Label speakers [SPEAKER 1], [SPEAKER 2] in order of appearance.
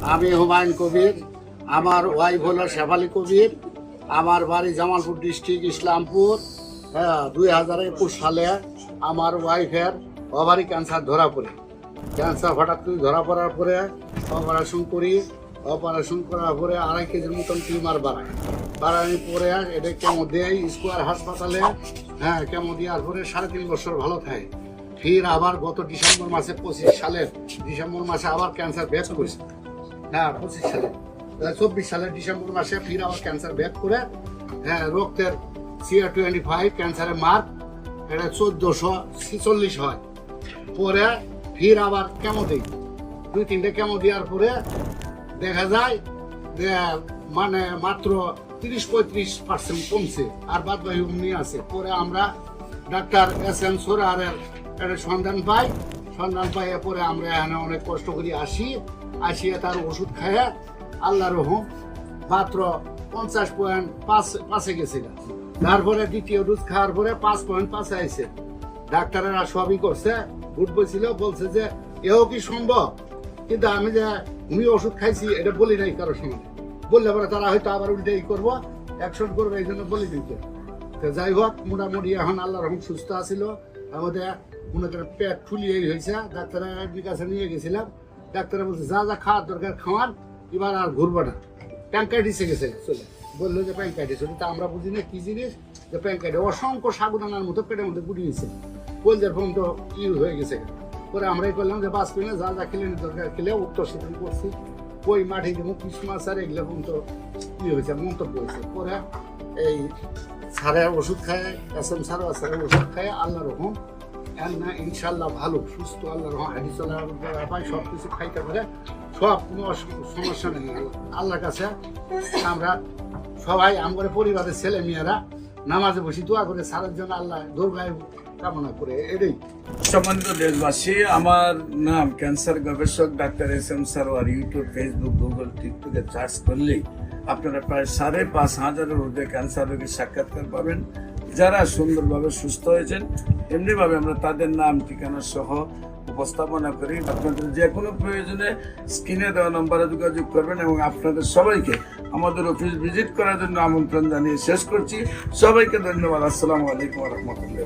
[SPEAKER 1] আমি হুমায়ুন কবির, আমার ওয়াইফ হলো শেফালি কবির, আমার বাড়ি জামালপুর ডিস্ট্রিক্ট ইসলামপুর। 2021 সালে আমার ওয়াইফের ওভারি ক্যান্সার ধরা পড়ে। ক্যান্সার হঠাৎ করে ধরা পড়ার পরে অপারেশন করি। অপারেশন করার পরে 2.5 কেজির মতন টিউমার বাড়ানোর পরে এটা কেমো দেয় স্কোয়ার হাসপাতালে। কেমো দেওয়ার পরে 3.5 বছর ভালো থাকে। ফির আবার গত ডিসেম্বর মাসে 25 সালের ডিসেম্বর মাসে আবার ক্যান্সার ব্যাক করেছে। 25 সালে 24 সালের ডিসেম্বর মাসে ফির আবার ক্যান্সার ব্যাক করে। রক্তের CA-25 ক্যান্সারের মার্ক এটা 1446 হয়। পরে ফির আবার কেমো দিই, 2-3টে কেমো দেওয়ার পরে দেখা যায় যে মানে মাত্র 30-35% কমছে, আর বাদ বাকি অমনি আছে। পরে আমরা ডাক্তার SM সোরারের একটা সন্ধান পাই পরে আমরা এখানে অনেক কষ্ট করে আসিয়ে তার ওষুধ খাইয়ে আল্লাহ রহম মাত্র 50.5 গেছিল। তারপরে দ্বিতীয় ডোজ খাওয়ার পরে 5.5 আইছে। ডাক্তারেরা সবই করছে, ভোট বলছিল, বলছে যে এও কি সম্ভব, কিন্তু আমি যে উনি ওষুধ খাইছি এটা বলি নাই কারোর সঙ্গে। বললে পরে তারা হয়তো আবার উল্টেই করবো, অ্যাকশন করবে, এই জন্য বলি দিতে। তো যাই হোক, মোটামুটি এখন আল্লাহ রহম সুস্থ আছিল। আমাদের মনে করেন পেট ফুলিয়েই হয়েছে। ডাক্তারের কাছে নিয়ে গেছিলাম, ডাক্তারে বলছে যা যা খাওয়ার দরকার খাওয়ান, এবার আর ঘুরবো না। প্যাঙ্কাইটিসে গেছে চলে, বললো যে প্যাঙ্কাইটিস। তা আমরা বুঝি না কি জিনিস যে প্যাঙ্কাইটিস। অসংখ্য সাগুদানার মতো পেটের মধ্যে গুড়িয়েছে, কলজার ফোন তো ইউজ হয়ে গেছে। পরে আমরাই করলাম যে বাঁচবি না, যা যা খেলে দরকার খেলে উত্তর সেদিন করছি। কই মাঠে যেমন ক্রিসমাস আর এগুলো তো ই হয়েছে, মন্তব্য হয়েছে। পরে এই সারের ওষুধ খায়, SM স্যারের ওষুধ খায় আল্লাহ রকম না ইনশাল্লাহ ভালো সুস্থ। আল্লাহ রকম হাঁটি চলার পায়, সব কিছু খাইতে পারে, সব কোনো সমস্যা নেই। আল্লাহর কাছে আমরা সবাই আমার পরিবারের ছেলে মেয়েরা নামাজে বসি দোয়া করে সারের জন্য আল্লাহ দীর্ঘায়ু কামনা করে। এটাই।
[SPEAKER 2] সম্মানিত দেশবাসী, আমার নাম ক্যান্সার গবেষক doctor SM Sarwar. YouTube, Facebook, Google, টিকটকে সার্চ করলেই আপনারা প্রায় 5,500-এর ঊর্ধ্বে ক্যান্সার রোগীর সাক্ষাৎকার পাবেন, যারা সুন্দরভাবে সুস্থ হয়েছেন। এমনিভাবে আমরা তাদের নাম ঠিকানা সহ উপস্থাপনা করি। আপনাদের যে কোনো প্রয়োজনে স্ক্রিনে দেওয়া নম্বরে যোগাযোগ করবেন, এবং আপনাদের সবাইকে আমাদের অফিস ভিজিট করার জন্য আমন্ত্রণ জানিয়ে শেষ করছি। সবাইকে ধন্যবাদ। আসসালামু আলাইকুম ওয়া রাহমাতুল্লাহ।